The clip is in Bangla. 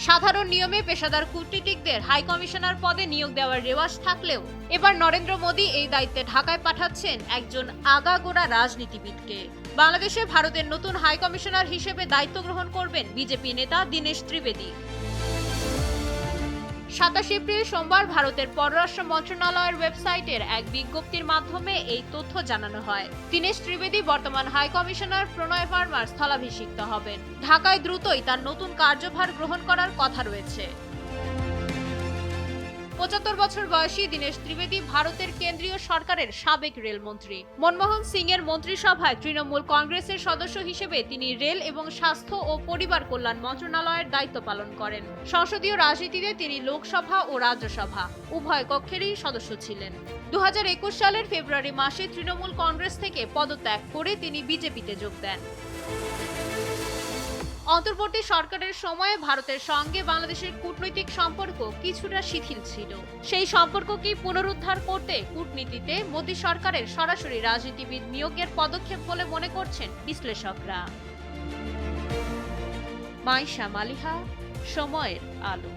সাধারণ নিয়মে পেশাদার কূটনীতিকদের হাই কমিশনার পদে নিয়োগ দেওয়ার রেওয়াজ থাকলেও এবার নরেন্দ্র মোদী এই দায়িত্বে ঢাকায় পাঠাচ্ছেন একজন আগাগোড়া রাজনীতিবিদকে। বাংলাদেশে ভারতের নতুন হাই কমিশনার হিসেবে দায়িত্ব গ্রহণ করবেন বিজেপি নেতা দীনেশ ত্রিবেদী। 27 এপ্রিল সোমবার ভারতের পররাষ্ট্র মন্ত্রণালয়ের ওয়েবসাইটের এক বিজ্ঞপ্তির মাধ্যমে এই তথ্য জানানো হয়। দীনেশ ত্রিবেদী বর্তমান হাই কমিশনার প্রণয় ভার্মার স্থলাভিষিক্ত হবেন। ঢাকায় দ্রুতই তার নতুন কার্যভার গ্রহণ করার কথা রয়েছে। 75 বছর বয়সী দীনেশ ত্রিবেদী ভারতের কেন্দ্রীয় সরকারের সাবেক রেলমন্ত্রী। মনমোহন সিং এর মন্ত্রিসভায় তৃণমূল কংগ্রেসের সদস্য হিসেবে তিনি রেল এবং স্বাস্থ্য ও পরিবার কল্যাণ মন্ত্রণালয়ের দায়িত্ব পালন করেন। সংসদীয় রাজনীতিতে তিনি লোকসভা ও রাজ্যসভা উভয় কক্ষেরই সদস্য ছিলেন। 2021 সালের ফেব্রুয়ারি মাসে তৃণমূল কংগ্রেস থেকে পদত্যাগ করে তিনি বিজেপিতে যোগ দেন। অন্তর্বর্তী সরকারের সময়ে ভারতের সঙ্গে বাংলাদেশের কূটনৈতিক সম্পর্ক কিছুটা শিথিল ছিল। সেই সম্পর্ককে পুনরুদ্ধার করতে কূটনীতিতে মোদী সরকারের সরাসরি রাজনীতিবিদ নিয়োগের পদক্ষেপ বলে মনে করছেন বিশ্লেষকরা। মাইশা মালিহা, সময়ের আলো।